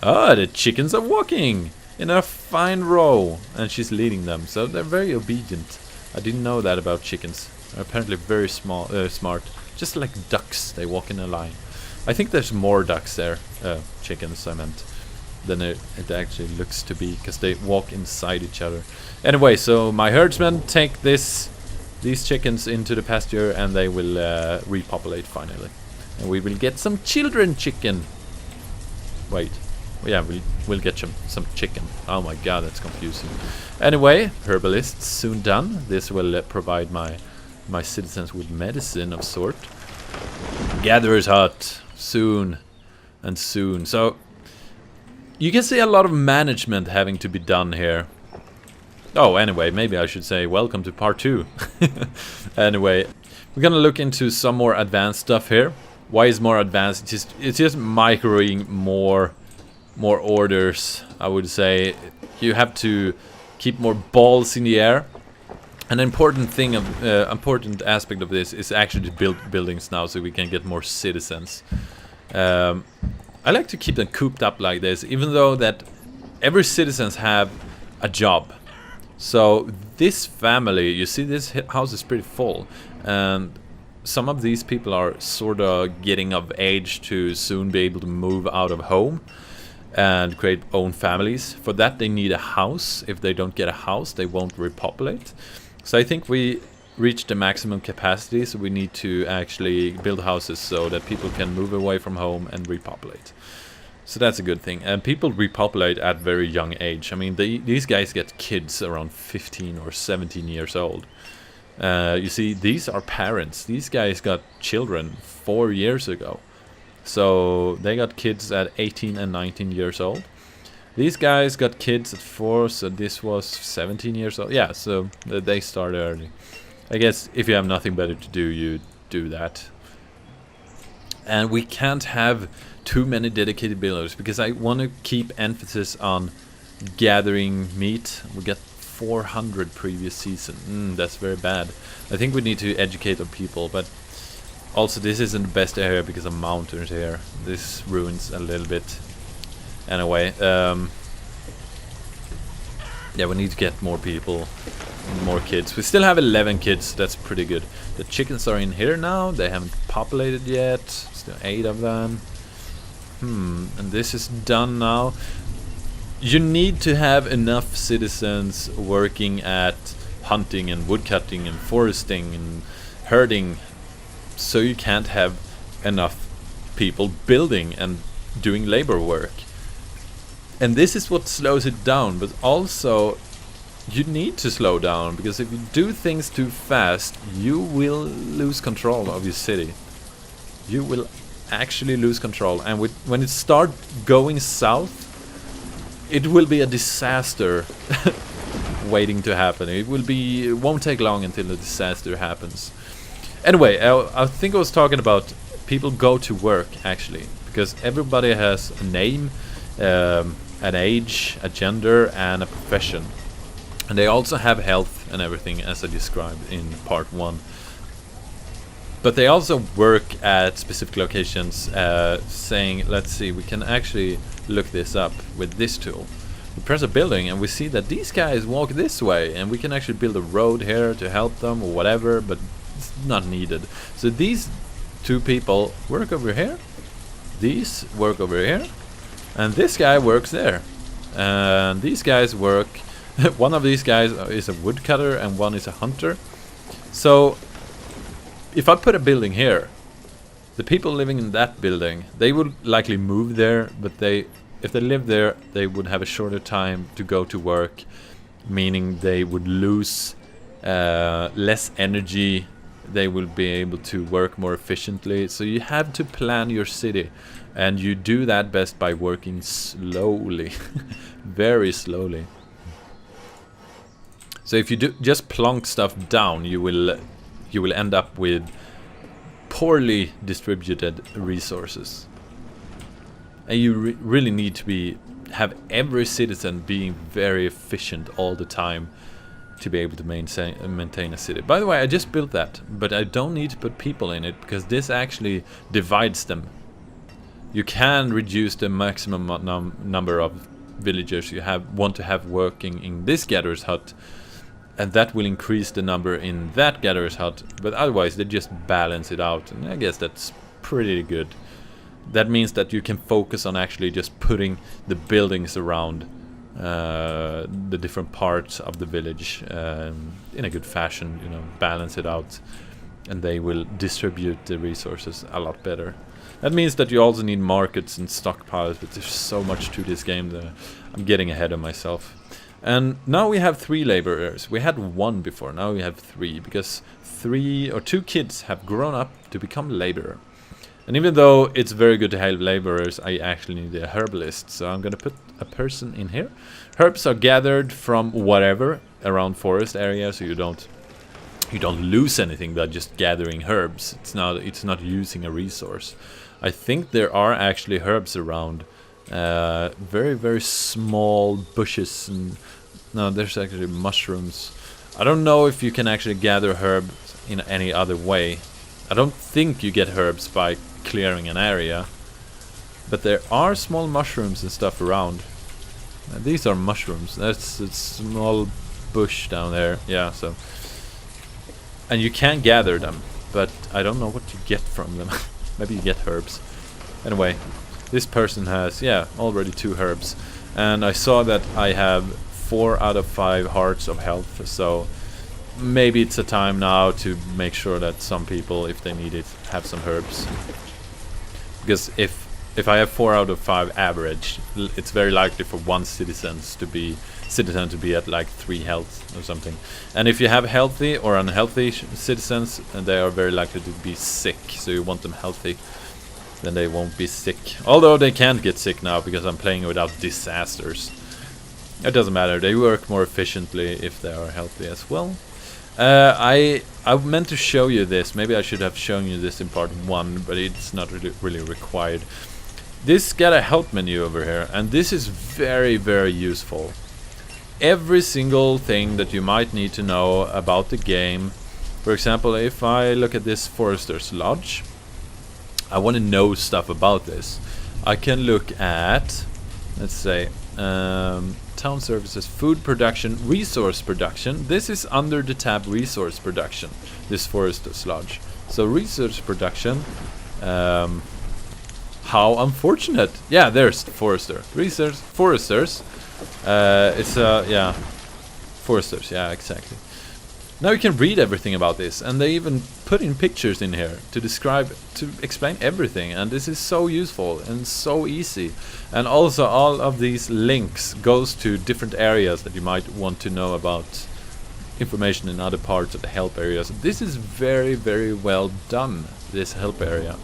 Oh, the chickens are walking in a fine row, and she's leading them, so they're very obedient. I didn't know that about chickens. They're apparently very smart. Just like ducks, they walk in a line. I think there's more ducks there, chickens I meant, than it actually looks to be, because they walk inside each other. Anyway, so my herdsmen take these chickens into the pasture, and they will repopulate finally. And we will get some children chicken. Wait. Yeah, we'll get some chicken. Oh my god, that's confusing. Anyway, herbalists soon done. This will provide my citizens with medicine of sort. Gatherer's hut soon and soon. So you can see a lot of management having to be done here. Oh, anyway, maybe I should say welcome to part 2. Anyway, we're gonna look into some more advanced stuff here. Why is more advanced? It's just microing more orders, I would say. You have to keep more balls in the air. An important aspect of this is actually to build buildings now, so we can get more citizens. I like to keep them cooped up like this, even though that every citizens have a job. So this family, you see, this house is pretty full, and some of these people are sort of getting of age to soon be able to move out of home and create own families. For that they need a house. If they don't get a house, they won't repopulate. So I think we reached the maximum capacity, so we need to actually build houses so that people can move away from home and repopulate. So that's a good thing. And people repopulate at very young age. I mean, these guys get kids around 15 or 17 years old. You see, these are parents. These guys got children 4 years ago. So they got kids at 18 and 19 years old. These guys got kids at 4, so this was 17 years old. Yeah, so they start early. I guess if you have nothing better to do, you do that. And we can't have too many dedicated builders, because I want to keep emphasis on gathering meat. We got 400 previous season. That's very bad. I think we need to educate our people, but also this isn't the best area because of mountains here. This ruins a little bit. Anyway, yeah, we need to get more people, more kids. We still have 11 kids, that's pretty good. The chickens are in here now, they haven't populated yet. Still 8 of them. And this is done now. You need to have enough citizens working at hunting and woodcutting and foresting and herding, so you can't have enough people building and doing labor work. And this is what slows it down, but also you need to slow down, because if you do things too fast, you will lose control of your city. You will actually lose control, and when it starts going south, it will be a disaster waiting to happen. It won't take long until the disaster happens. Anyway, I think I was talking about people go to work, actually, because everybody has a name, an age, a gender, and a profession. And they also have health and everything, as I described in part 1. But they also work at specific locations, saying, let's see, we can actually look this up with this tool. We press a building and we see that these guys walk this way, and we can actually build a road here to help them or whatever, but it's not needed. So these 2 people work over here, these work over here, and this guy works there. And these guys work, one of these guys is a woodcutter and one is a hunter. So if I put a building here, the people living in that building, they would likely move there, but if they live there, they would have a shorter time to go to work, meaning they would lose less energy. They will be able to work more efficiently. So you have to plan your city, and you do that best by working slowly, very slowly. So if you just plonk stuff down, you will end up with poorly distributed resources. And you really need to have every citizen being very efficient all the time to be able to maintain a city. By the way, I just built that, but I don't need to put people in it, because this actually divides them. you can reduce the maximum number of villagers you want to have working in this gatherer's hut, and that will increase the number in that gatherer's hut, but otherwise they just balance it out, and I guess that's pretty good. That means that you can focus on actually just putting the buildings around the different parts of the village in a good fashion, you know, balance it out, and they will distribute the resources a lot better. That means that you also need markets and stockpiles, but there's so much to this game that I'm getting ahead of myself. And now we have 3 laborers. We had 1 before, now we have 3, because 3 or 2 kids have grown up to become laborer. And even though it's very good to have laborers, I actually need a herbalist, so I'm gonna put a person in here. Herbs are gathered from whatever around forest area, so you don't lose anything by just gathering herbs. It's not using a resource. I think there are actually herbs around, very, very small bushes, and no, there's actually mushrooms. I don't know if you can actually gather herbs in any other way. I don't think you get herbs by clearing an area, but there are small mushrooms and stuff around. These are mushrooms. That's a small bush down there. Yeah, so, and you can gather them, but I don't know what you get from them. Maybe you get herbs. Anyway, this person has, yeah, already 2 herbs, and I saw that I have 4 out of 5 hearts of health, so maybe it's a time now to make sure that some people, if they need it, have some herbs. Because if I have 4 out of 5 average, it's very likely for one citizen to be at like 3 health or something. And if you have healthy or unhealthy citizens, they are very likely to be sick, so you want them healthy, then they won't be sick. Although they can't get sick now because I'm playing without disasters. It doesn't matter, they work more efficiently if they are healthy as well. I meant to show you this. Maybe I should have shown you this in part 1, but it's not really required. This got a help menu over here, and this is very, very useful. Every single thing that you might need to know about the game. For example, if I look at this Forester's Lodge, I want to know stuff about this. I can look at, let's say, town services, food production, resource production. This is under the tab resource production, this Forester's Lodge. So resource production, how unfortunate. Yeah, there's the forester. Foresters. It's yeah, foresters. Yeah, exactly. Now you can read everything about this, and they even put in pictures in here to explain everything, and this is so useful and so easy. And also all of these links goes to different areas that you might want to know about information in other parts of the help area. So this is very, very well done, this help area.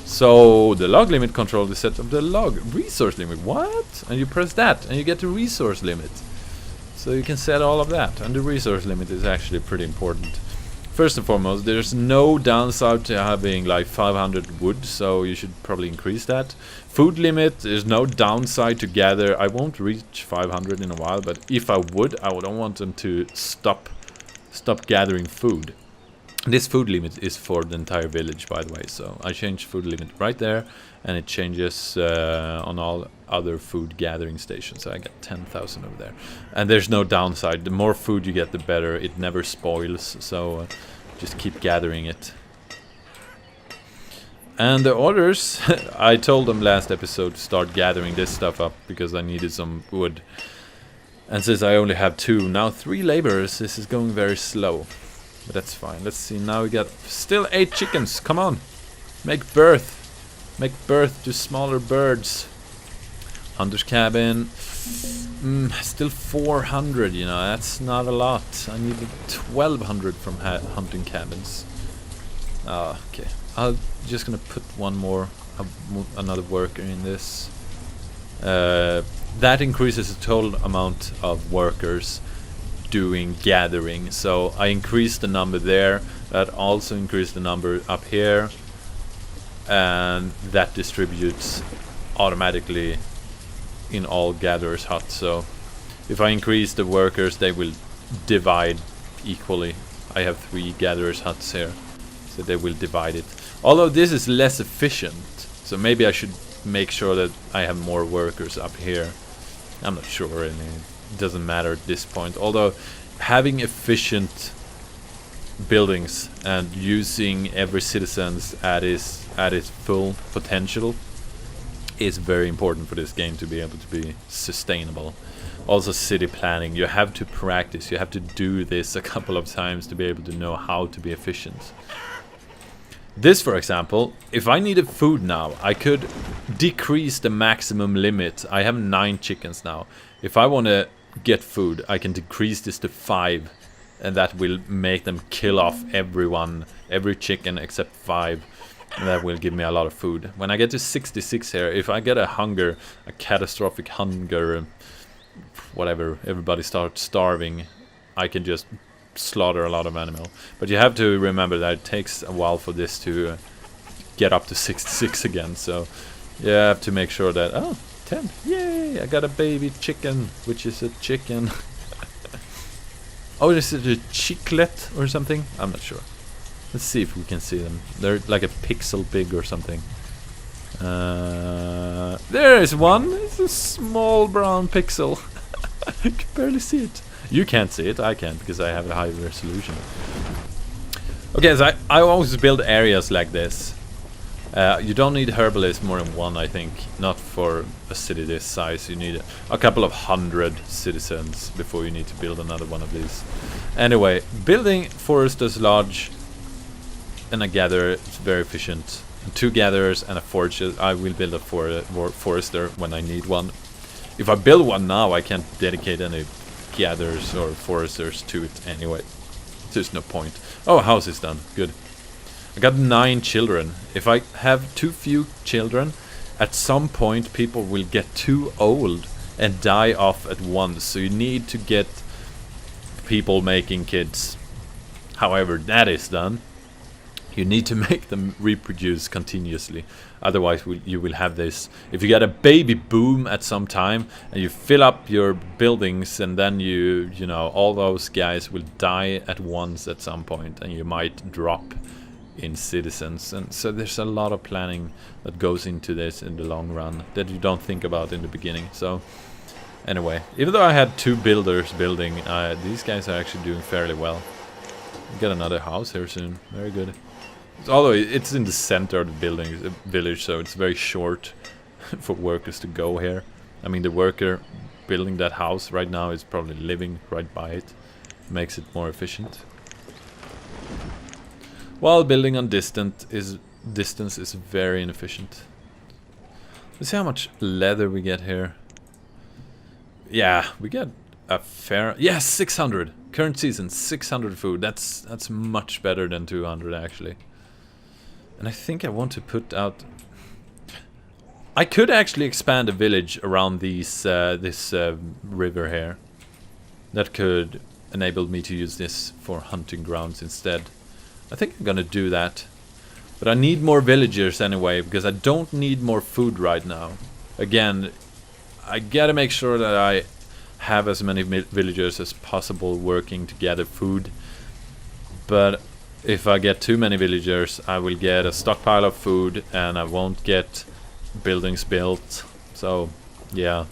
So the log limit control is set of the log resource limit. What? And you press that and you get the resource limit. So you can set all of that, and the resource limit is actually pretty important. First and foremost, there's no downside to having like 500 wood, so you should probably increase that. Food limit, there's no downside to gather. I won't reach 500 in a while, but if I would, I don't want them to stop gathering food. This food limit is for the entire village, by the way, so I changed food limit right there, and it changes on all other food gathering stations. So I got 10,000 over there, and there's no downside. The more food you get, the better. It never spoils, so just keep gathering it. And the others, I told them last episode to start gathering this stuff up because I needed some wood, and since I only have 2, now 3 laborers, this is going very slow. But that's fine. Let's see. Now we got still 8 chickens. Come on. Make birth. Make birth to smaller birds. Hunter's cabin. Still 400, you know. That's not a lot. I need 1,200 from hunting cabins. Okay. I'm just gonna put one more, another worker in this. That increases the total amount of workers doing gathering, so I increased the number there. That also increased the number up here, and that distributes automatically in all gatherers' huts. So if I increase the workers, they will divide equally. I have 3 gatherers' huts here, so they will divide it. Although this is less efficient, so maybe I should make sure that I have more workers up here. I'm not sure, and it doesn't matter at this point. Although having efficient buildings and using every citizens at its full potential is very important for this game to be able to be sustainable. Also city planning, you have to practice, you have to do this a couple of times to be able to know how to be efficient. This, for example, if I needed food now, I could decrease the maximum limit. I have 9 chickens now. If I want to get food, I can decrease this to 5, and that will make them kill off every chicken except 5. And that will give me a lot of food. When I get to 66 here, if I get a catastrophic hunger, whatever, everybody starts starving, I can just slaughter a lot of animal. But you have to remember that it takes a while for this to get up to 66 again. So you have to make sure that, oh, 10, yay, I got a baby chicken, which is a chicken. Oh, is it a chiclet or something? I'm not sure. Let's see if we can see them. They're like a pixel big or something. There is one. It's a small brown pixel. I can barely see it. You can't see it. I can because I have a high resolution. Okay, so I always build areas like this. You don't need herbalists more than one, I think. Not for a city this size. You need a couple of 100 citizens before you need to build another one of these. Anyway, building Forester's Lodge and a gatherer is very efficient. 2 gatherers and a forager. I will build a forester when I need one. If I build one now, I can't dedicate any gatherers or foresters to it anyway. There's no point. Oh, a house is done. Good. I got 9 children. If I have too few children, at some point people will get too old and die off at once. So you need to get people making kids. However, that is done. You need to make them reproduce continuously. Otherwise you will have this. If you get a baby boom at some time and you fill up your buildings, and then you know, all those guys will die at once at some point, and you might drop in citizens. And so there's a lot of planning that goes into this in the long run that you don't think about in the beginning. So anyway, even though I had 2 builders building, these guys are actually doing fairly well. Get another house here soon. Very good. Although it's in the center of the village, so it's very short for workers to go here. I mean, the worker building that house right now is probably living right by it. Makes it more efficient. While building on distance is very inefficient. Let's see how much leather we get here. Yeah, we get a fair... Yes, 600! Current season, 600 food. That's much better than 200 actually. And I think I want to put out... I could actually expand a village around this river here. That could enable me to use this for hunting grounds instead. I think I'm gonna do that. But I need more villagers anyway, because I don't need more food right now. Again, I gotta make sure that I have as many villagers as possible working to gather food. But if I get too many villagers, I will get a stockpile of food and I won't get buildings built. So yeah.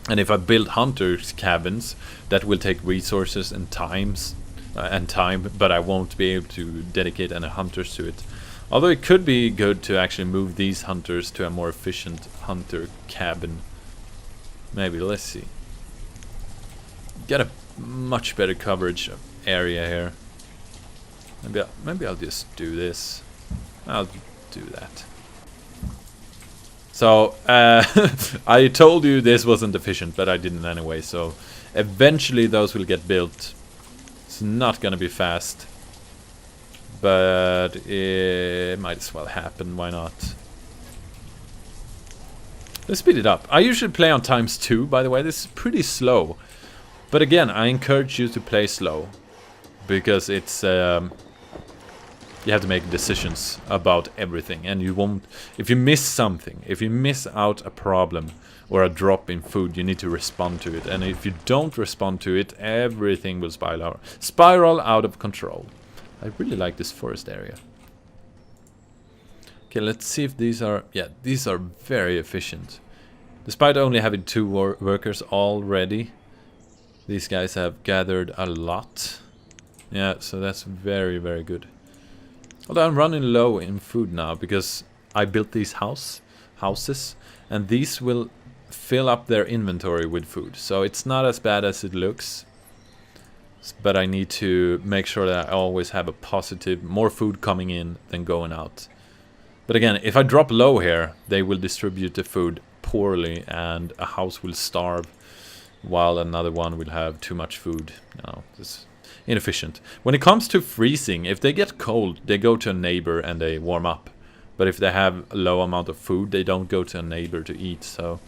And if I build hunters' cabins, that will take resources and time, but I won't be able to dedicate any hunters to it. Although it could be good to actually move these hunters to a more efficient hunter cabin. Maybe, let's see. Get a much better coverage area here. Maybe I'll just do this. I'll do that. So, I told you this wasn't efficient, but I didn't anyway. So, eventually those will get built. It's not gonna be fast. But it might as well happen, why not? Let's speed it up. I usually play on ×2, by the way. This is pretty slow. But again, I encourage you to play slow. Because it's... you have to make decisions about everything, and you won't... If you miss something, if you miss out a problem or a drop in food, you need to respond to it. And if you don't respond to it, everything will spiral out of control. I really like this forest area. Okay, let's see if these are... Yeah, these are very efficient. Despite only having 2 workers already, these guys have gathered a lot. Yeah, so that's very, very good. Although I'm running low in food now because I built these houses, and these will fill up their inventory with food. So it's not as bad as it looks. But I need to make sure that I always have a positive, more food coming in than going out. But again, if I drop low here, they will distribute the food poorly and a house will starve while another one will have too much food. You know, it's inefficient. When it comes to freezing, if they get cold, they go to a neighbor and they warm up. But if they have a low amount of food, they don't go to a neighbor to eat. So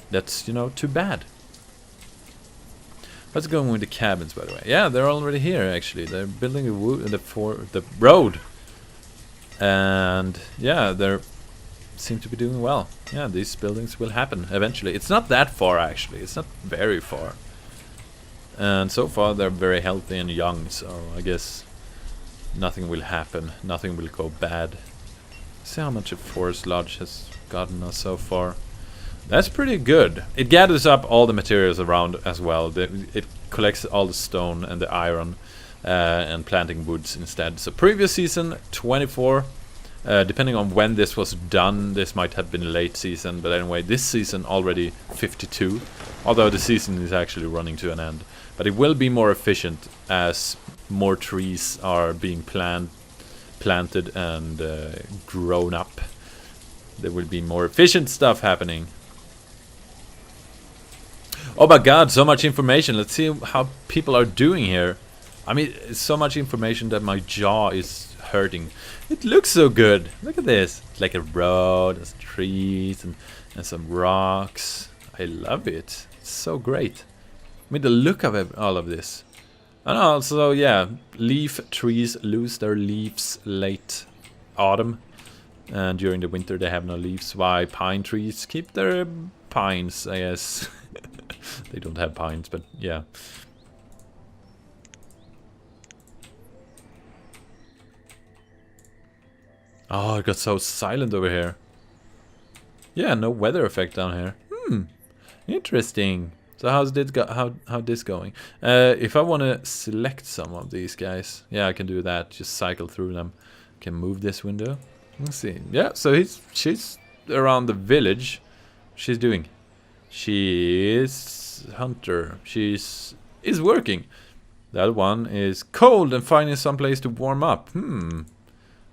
that's, you know, too bad. Let's go with the cabins, by the way. Yeah, they're already here, actually. They're building the road. And yeah, they seem to be doing well. Yeah, these buildings will happen eventually. It's not that far, actually. It's not very far. And so far, they're very healthy and young. So I guess nothing will happen. Nothing will go bad. See how much a forest lodge has gotten us so far. That's pretty good. It gathers up all the materials around as well. It collects all the stone and the iron and planting woods instead. So previous season, 24. Depending on when this was done, this might have been late season. But anyway, this season already 52. Although the season is actually running to an end. But it will be more efficient as more trees are being planted and grown up. There will be more efficient stuff happening. Oh my god, so much information. Let's see how people are doing here. I mean, it's so much information that my jaw is hurting. It looks so good. Look at this. It's like a road, there's trees and some rocks. I love it. It's so great. I mean, the look of all of this. And also, yeah, leaf trees lose their leaves late autumn. And during the winter they have no leaves. Why pine trees keep their pines, I guess. They don't have pines, but yeah. Oh, it got so silent over here. Yeah, no weather effect down here. Interesting. So how's this how this going? If I want to select some of these guys, yeah, I can do that. Just cycle through them. Can move this window. Let's see. Yeah, so she's around the village. She's doing. She is hunter. Is working. The other one is cold and finding some place to warm up.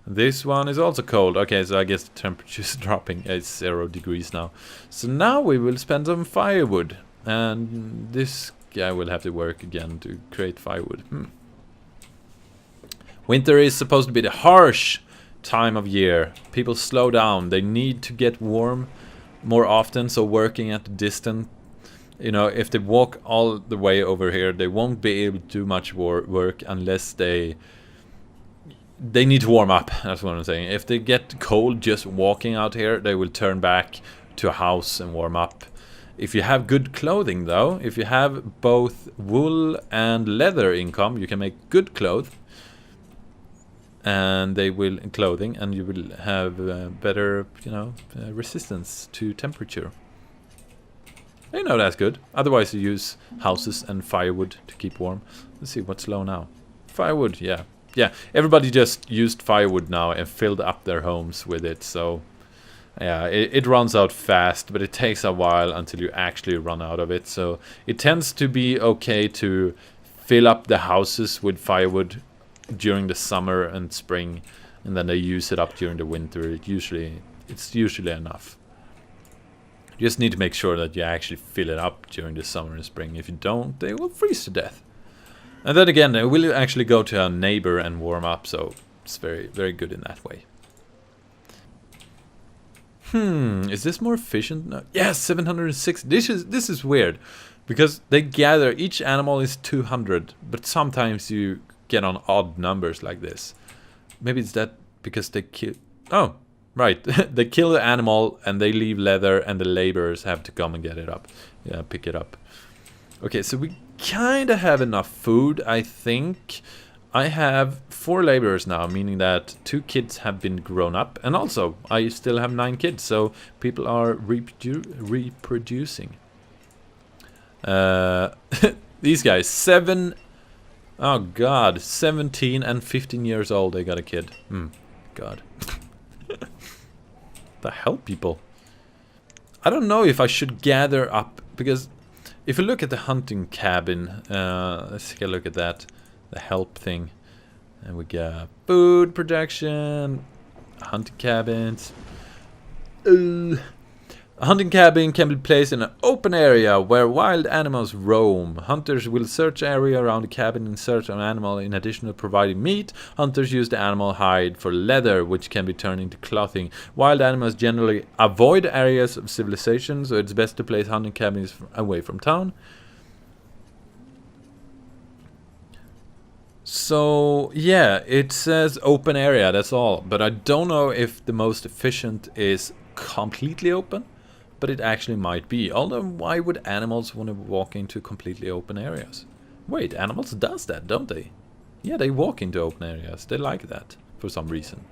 This one is also cold. Okay, so I guess the temperature is dropping. It's 0 degrees now. So now we will spend some firewood. And this guy will have to work again to create firewood. Winter is supposed to be the harsh time of year. People slow down. They need to get warm more often, so working at a distance, you know, if they walk all the way over here, they won't be able to do much work unless they need to warm up. That's what I'm saying. If they get cold just walking out here, they will turn back to a house and warm up. If you have good clothing, though, if you have both wool and leather income, you can make good clothes. And they will clothing, and you will have better, you know, resistance to temperature. You know that's good. Otherwise, you use houses and firewood to keep warm. Let's see what's low now. Firewood, yeah, everybody just used firewood now and filled up their homes with it. So, yeah, it runs out fast, but it takes a while until you actually run out of it. So it tends to be okay to fill up the houses with firewood during the summer and spring, and then they use it up during the winter. It's usually enough. You just need to make sure that you actually fill it up during the summer and spring. If you don't, they will freeze to death. And then again, they will actually go to a neighbor and warm up, so it's very, very good in that way. Is this more efficient? No. Yes, 706. This is weird, because they gather, each animal is 200, but sometimes you get on odd numbers like this. Maybe it's that because they kill... Oh, right. They kill the animal and they leave leather, and the laborers have to come and get it up. Yeah, pick it up. Okay, so we kind of have enough food, I think. I have 4 laborers now, meaning that 2 kids have been grown up, and also I still have 9 kids, so people are reproducing. These guys, 7, oh god, 17 and 15 years old, they got a kid. God. The hell, people? I don't know if I should gather up, because if you look at the hunting cabin, let's take a look at that. The help thing, and we got food production, hunting cabins. A hunting cabin can be placed in an open area where wild animals roam. Hunters will search area around the cabin in search of an animal. In addition to providing meat, hunters use the animal hide for leather, which can be turned into clothing. Wild animals generally avoid areas of civilization, so it's best to place hunting cabins away from town. So, yeah, it says open area, that's all. But I don't know if the most efficient is completely open, but it actually might be. Although, why would animals want to walk into completely open areas? Wait, animals does that, don't they? Yeah, they walk into open areas. They like that for some reason.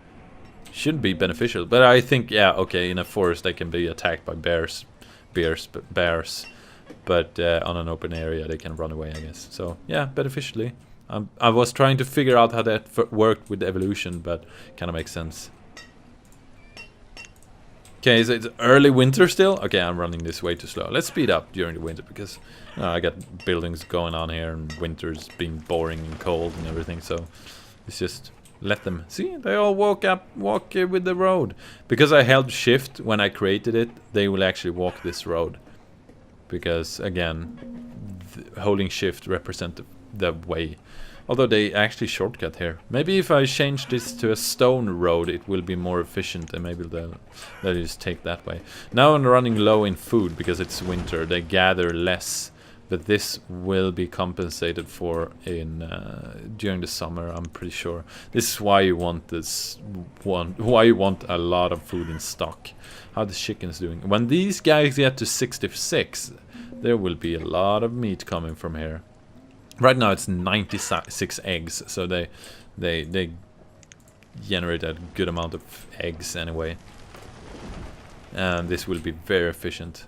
Shouldn't be beneficial, but I think, yeah, okay, in a forest they can be attacked by bears. But on an open area they can run away, I guess. So, yeah, beneficially. I was trying to figure out how that worked with evolution, but kind of makes sense. Okay, so it's early winter still? Okay, I'm running this way too slow. Let's speed up during the winter, because I got buildings going on here, and winter's being boring and cold and everything, so it's just let them. See, they all walk with the road. Because I held shift when I created it, they will actually walk this road. Because, again, holding shift represents the way. Although they actually shortcut here. Maybe if I change this to a stone road, it will be more efficient, and maybe they'll just take that way. Now I'm running low in food because it's winter. They gather less, but this will be compensated for in during the summer. I'm pretty sure. This is why you want why you want a lot of food in stock. How the chickens doing? When these guys get to 66, there will be a lot of meat coming from here. Right now it's 96 eggs, so they generate a good amount of eggs anyway. And this will be very efficient.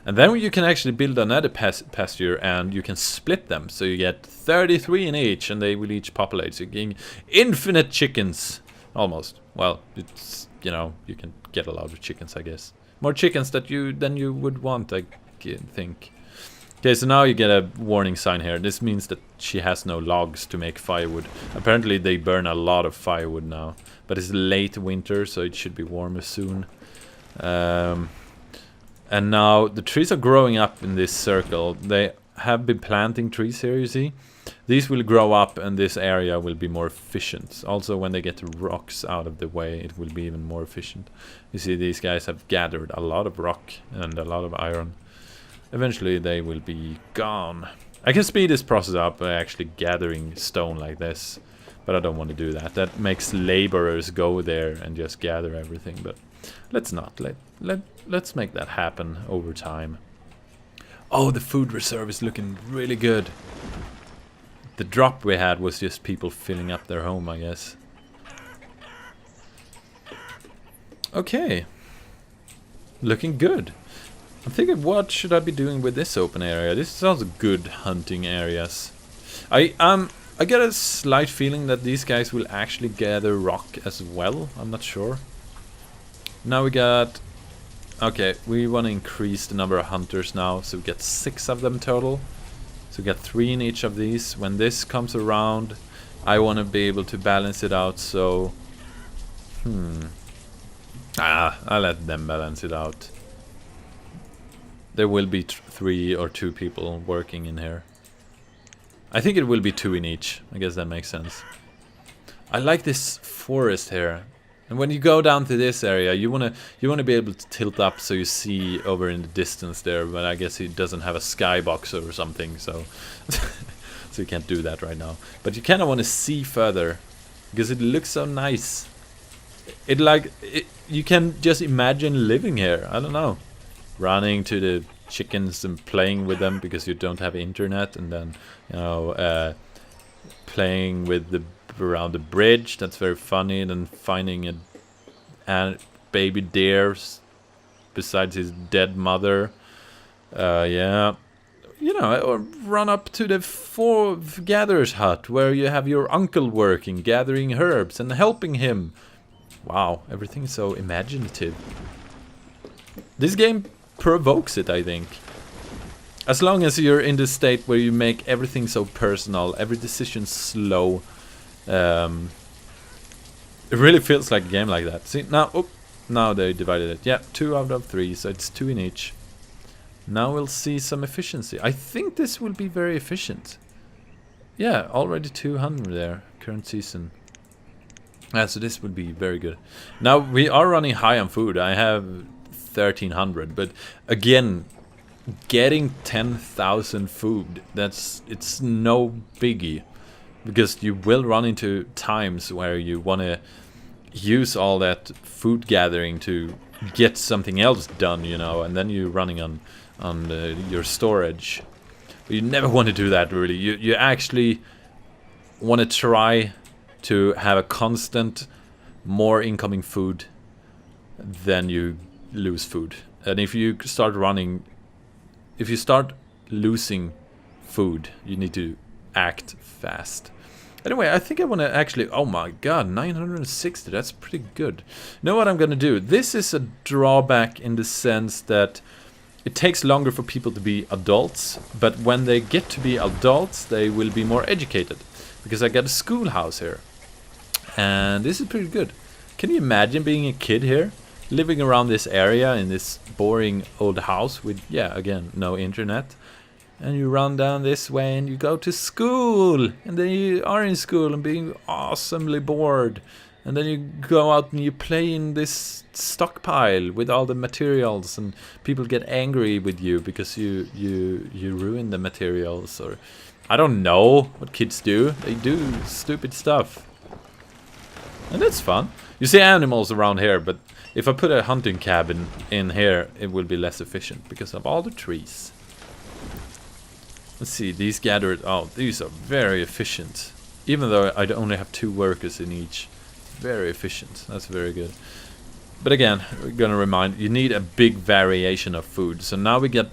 And then you can actually build another pasture, and you can split them. So you get 33 in each, and they will each populate. So you're getting infinite chickens. Almost. Well, it's, you know, you can get a lot of chickens, I guess. More chickens than you would want, I think. Okay, so now you get a warning sign here. This means that she has no logs to make firewood. Apparently they burn a lot of firewood now. But it's late winter, so it should be warmer soon. And now the trees are growing up in this circle. They have been planting trees here, you see. These will grow up, and this area will be more efficient. Also, when they get the rocks out of the way, it will be even more efficient. You see, these guys have gathered a lot of rock and a lot of iron. Eventually they will be gone. I can speed this process up by actually gathering stone like this, but I don't want to do that. That makes laborers go there and just gather everything, but let's not. Let's make that happen over time. Oh, the food reserve is looking really good. The drop we had was just people filling up their home, I guess. Okay. Looking good. I'm thinking, what should I be doing with this open area? This sounds good hunting areas. I get a slight feeling that these guys will actually gather rock as well. I'm not sure. Now we got... Okay, we want to increase the number of hunters now, so we get 6 of them total. So we got 3 in each of these. When this comes around, I want to be able to balance it out, so... I'll let them balance it out. There will be 3 or 2 people working in here. I think it will be 2 in each. I guess that makes sense. I like this forest here. And when you go down to this area, you wanna be able to tilt up so you see over in the distance there. But I guess it doesn't have a skybox or something, so so you can't do that right now. But you kind of want to see further because it looks so nice. You can just imagine living here. I don't know. Running to the chickens and playing with them because you don't have internet, and then, you know, playing with the around the bridge. That's very funny. And then finding a baby deer besides his dead mother. Yeah. You know, or run up to the gatherer's hut where you have your uncle working, gathering herbs and helping him. Wow, everything is so imaginative. This game provokes it, I think. As long as you're in this state where you make everything so personal, every decision slow. It really feels like a game like that. See, now they divided it. Yeah, 2 out of 3, so it's 2 in each. Now we'll see some efficiency. I think this will be very efficient. Yeah, already 200 there, current season. So this would be very good. Now we are running high on food. I have 1300, but again, getting 10,000 food, it's no biggie. Because you will run into times where you want to use all that food gathering to get something else done, you know, and then you're running on your storage. But you never want to do that, really. You actually want to try to have a constant more incoming food than you lose food. And if you start losing food, you need to act fast. Anyway, I think I want to actually... Oh my god, 960, that's pretty good. You know what I'm going to do? This is a drawback in the sense that it takes longer for people to be adults, but when they get to be adults, they will be more educated. Because I got a schoolhouse here. And this is pretty good. Can you imagine being a kid here? Living around this area in this boring old house with, yeah, again, no internet. And you run down this way and you go to school. And then you are in school and being awesomely bored. And then you go out and you play in this stockpile with all the materials. And people get angry with you because you ruin the materials. Or I don't know what kids do. They do stupid stuff. And that's fun. You see animals around here, but if I put a hunting cabin in here, it will be less efficient because of all the trees. Let's see, these gatherers, oh, these are very efficient. Even though I only have 2 workers in each. Very efficient, that's very good. But again, we're gonna remind, you need a big variation of food. So now we get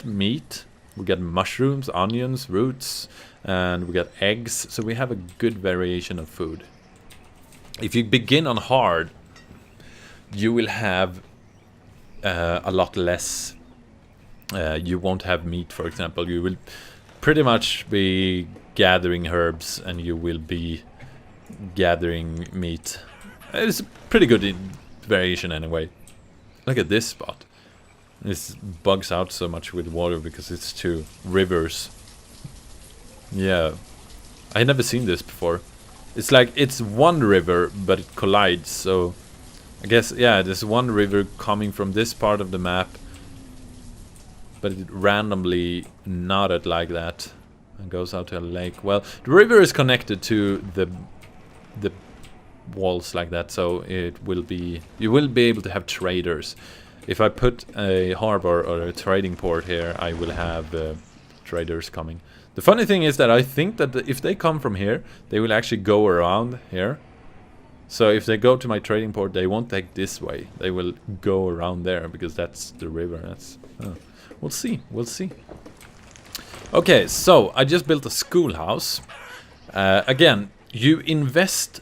meat, we get mushrooms, onions, roots, and we got eggs. So we have a good variation of food. If you begin on hard, you will have a lot less. You won't have meat, for example. You will pretty much be gathering herbs and you will be gathering meat. It's a pretty good variation anyway. Look at this spot. This bugs out so much with water because it's 2 rivers. Yeah, I had never seen this before. It's like it's one river but it collides, so I guess, yeah, there's one river coming from this part of the map, but it randomly knotted like that and goes out to a lake. Well, the river is connected to the walls like that, so it will be, you will be able to have traders. If I put a harbor or a trading port here, I will have traders coming. The funny thing is that I think that if they come from here, they will actually go around here. So if they go to my trading port, they won't take this way. They will go around there because that's the river. That's we'll see. We'll see. Okay, so I just built a schoolhouse. Again, you invest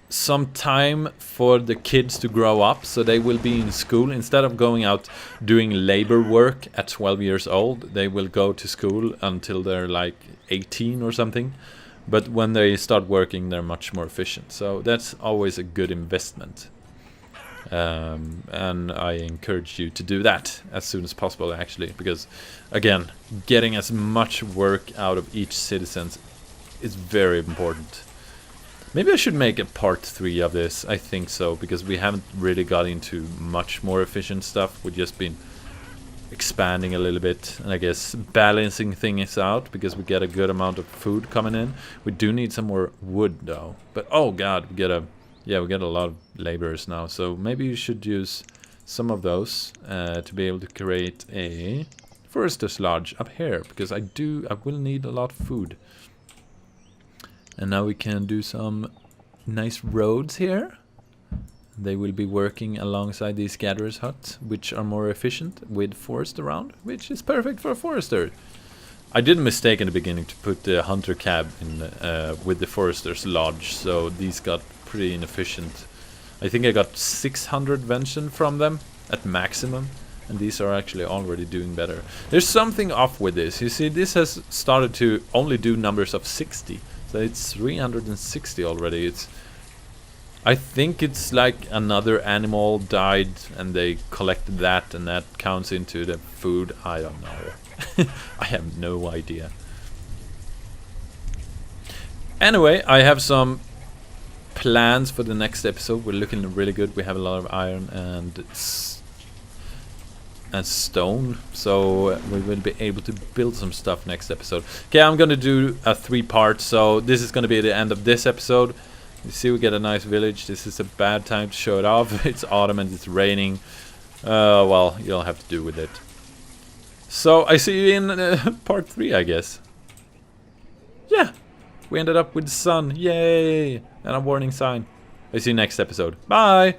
some time for the kids to grow up, so they will be in school. Instead of going out doing labor work at 12 years old, they will go to school until they're like 18 or something. But when they start working, they're much more efficient. So that's always a good investment. And I encourage you to do that as soon as possible, actually. Because, again, getting as much work out of each citizen is very important. Maybe I should make a part 3 of this. I think so, because we haven't really got into much more efficient stuff. We've just been expanding a little bit, and I guess balancing things out, because we get a good amount of food coming in. We do need some more wood though. But oh god, we get a lot of laborers now, so maybe you should use some of those to be able to create a forester's lodge up here, because I will need a lot of food. And now we can do some nice roads here. They will be working alongside these gatherers' huts, which are more efficient with forest around, which is perfect for a forester. I did a mistake in the beginning to put the hunter cab in with the forester's lodge, so these got pretty inefficient. I think I got 600 vention from them at maximum, and these are actually already doing better. There's something off with this. You see, this has started to only do numbers of 60, so it's 360 already. I think it's like another animal died and they collected that and that counts into the food. I don't know. I have no idea. Anyway, I have some plans for the next episode. We're looking really good. We have a lot of iron and stone, so we will be able to build some stuff next episode. Okay, I'm gonna do a 3-part, so this is gonna be the end of this episode. You see, we get a nice village. This is a bad time to show it off. It's autumn and it's raining. Well, you'll have to do with it. So I see you in part 3, I guess. Yeah, we ended up with the sun. Yay! And a warning sign. I see you next episode. Bye!